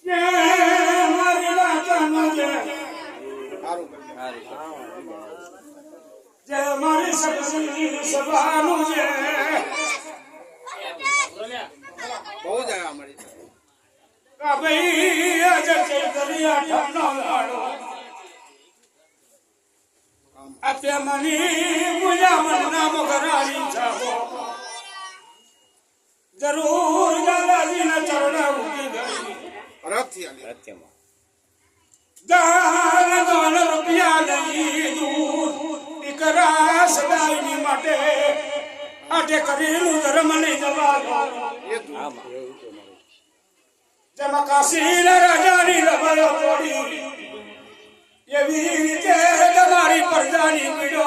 ને મારી રાજાનું જે જે મારી સગની સભાનું જે બહુ જ આવ્યા મળી કા ભાઈ આજે દરિયા ઠાનો લાડો આપે મની મુજા મનના મગરાની જાવો જરૂર દાદાજીના ચરણે ઉભી ગઈ રથથી રથ્યમાં દાન રૂપિયા લઈ દૂર દીકરા સદાયની માટે આટે કરેલું ધર્મ નહીં જવા જેમાં કાશીના રાજાની લબાયો તોડી એવી રીતે તમારી પ્રજાની પીડો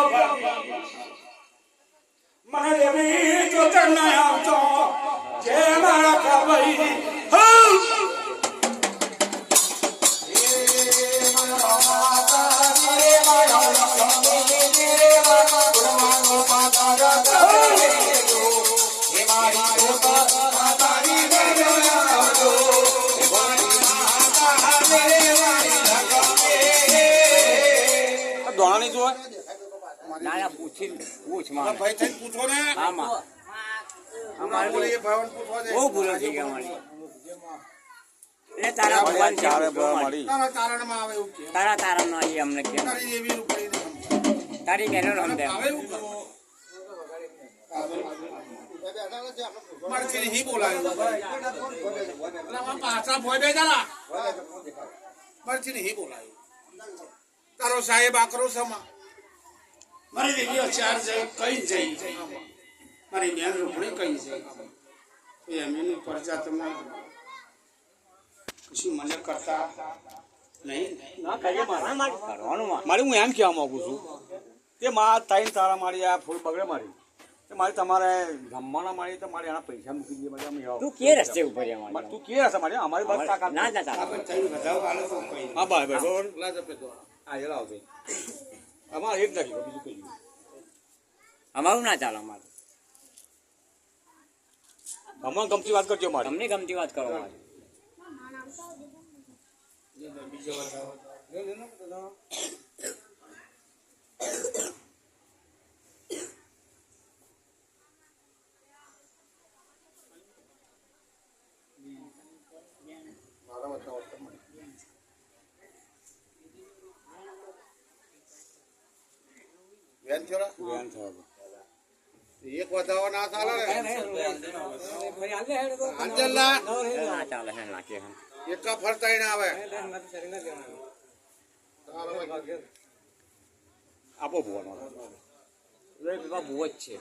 મને એવી જોતર ના આવતો જે મારા કાબઈ દોણાની જો ના પૂછી પૂછ માં ભાઈ થઈ પૂછો ને આમાં અમારે બોલે એ ભાવન પૂછવા દે બહુ ભૂલો થઈ ગઈ અમારી એ તારા ભગવાન ચારે મળી તારા તારણમાં આવે એવું કે તારા તારા નો આવી અમને કેમ તારી એવી રૂપડી તારી બેનો રમતે આવે એવું મારથી હી બોલાયો પાછા ભોય બે જલા મારથી હી બોલાયો તારો સાહેબ આકરો સમા મારી દીકરીઓ ચાર જઈ કઈ જઈ મારી બેન રૂપણી કઈ જઈ એ એમની પરજા તમે કશું મને કરતા નહીં ના કરીએ મારા કરવાનું મારે હું એમ કહેવા માંગુ છું કે માં તાઈને તારા મારી આ ફૂલ બગડે મારી કે મારે તમારે જમવાના મારી તો મારે એના પૈસા મૂકી દઈએ બધા અમે તું કે રસ્તે ઉપર અમારી તું કે હશે મારી અમારી બસ તાકાત ના ના તારા આપણે તઈ વધાવ આલો તો કઈ હા ભાઈ બરોબર લાજ પે દો હા એ લાવશે અમારે એક નથી બીજું કઈ અમારું ના ચાલે અમારું અમને ગમતી વાત કરજો મારી તમને ગમતી વાત કરો મારી બીજો વધાવ વેન છોરા બેન થયો એક વધાવો ના ચાલે ને ના ચાલે હે નાખીએ હે એકા ફરતાઈ ના આવે આપો ભૂવાનો પેલા બહુ જ છે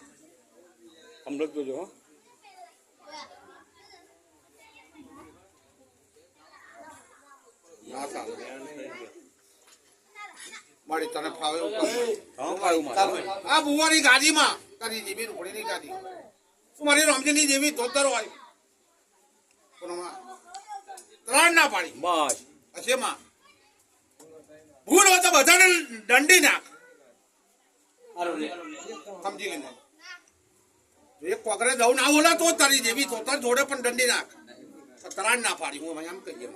અમૃત જોજો હો ના ચાલે મારી તને ફાવે એવું હા પાયું મારે આ બુવાની ગાડીમાં તારી જેવી રૂપડીની ગાડી તું મારી રમજીની જેવી ધોતર હોય પણ ત્રણ ના પાડી બસ અછેમાં ભૂલ હોય તો બધાને દંડી નાખ સમજી લઈને એક પકડે દઉં ના બોલા તો તારી જેવી ધોતર જોડે પણ દંડી નાખ ત્રણ ના પાડી હું એમ કહીએ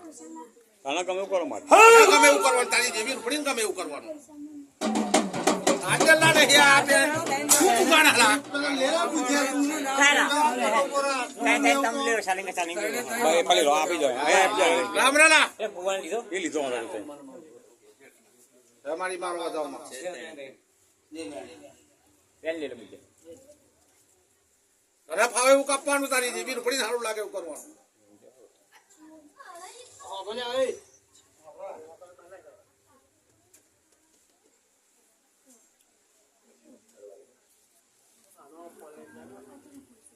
તને ગમે કરો મારે ગમે એવું કરવાનું તારી જેવી રૂપડીને ગમે એવું કરવાનું આજલા ને આપે શું પુકાણા લા તમને ચાલેંગે ચાલેંગે ભાઈ ખાલી રો આપી જાય આ આપી જાય રામ રાલા એ ભગવાન લીધો એ લીધો મારે તમારી મારવા જાવ માં પેન લે લે બીજે તને ફાવે એવું કાપવાનું તારી જેવી રૂપડી સારું લાગે એવું કરવાનું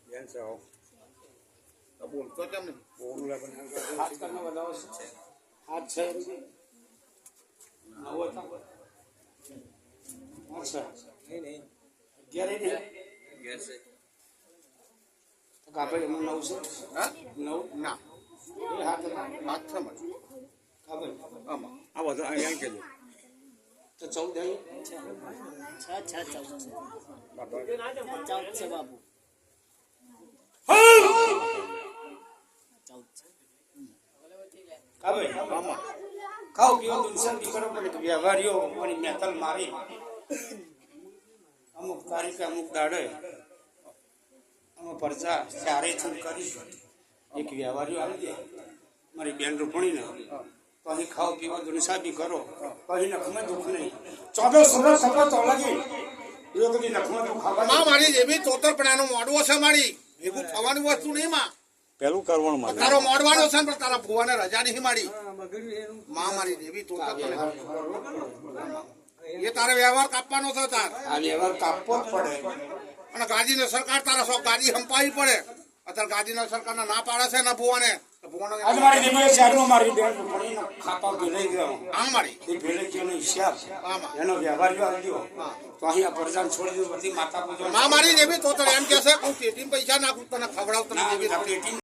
બેન છે હો તો બોલતો કેમ નહીં બોલું લે પણ હાથ કરના વધાવો છે હાથ છે નવો હતા અચ્છા નહીં ગેરે નહીં તો કાપડ એમાં નવ છે હા નવ ના એ હાથ હાથ સમજ કાપડ આમાં આ બધા અહીંયા કેજો તો 14 આવી બાપા બાબુ હવે ખાઓ પીઓ દુનિયા કરો પણ વ્યવહારીઓ પણ મેતલ મારી અમુક તારીખે અમુક દાડે અમુક પરચા ચારે છું કરીશું એક વ્યવહારીઓ આવી દે મારી બેન રૂપણીને તો અહીં ખાઓ પીવા દુનિયા બી કરો પછી નખમાં દુઃખ નહીં 14 સપના તો લાગી એ બધી નખમાં દુઃખ ખાવા માં મારી જેવી તોતરપણાનું મોડવો છે મારી ભેગું થવાની વસ્તુ નહીં માં પેલું કરવાનું મારે તારો મોડવાનો છે ને પણ તારા ભુવાને રજા નહીં મારી માં મારી જેવી તોતરપણા એ તારે વ્યવહાર કાપવાનો છે તાર આ વ્યવહાર કાપવો જ પડે અને ગાદીને સરકાર તારા સો ગાદી હંપાવી પડે અત્યારે ગાદીના સરકારના ના પાડે છે ના ભુવાને તો ભુવાનો આજ મારી દીકરી ચારનો મારી બેન રૂપણીનો ખાતા ભેલાઈ ગયો આ મારી એ ભેલે કેનો હિસાબ આમાં એનો વ્યવહારીઓ આવ્યો તો અહીં આ પરજાન છોડી દીધું બધી માતા પૂજવા માં મારી જેવી તોતર એમ કે છે હું પેટીમાં પૈસા નાખું તને ખવડાવ તને જેવી ના પેટી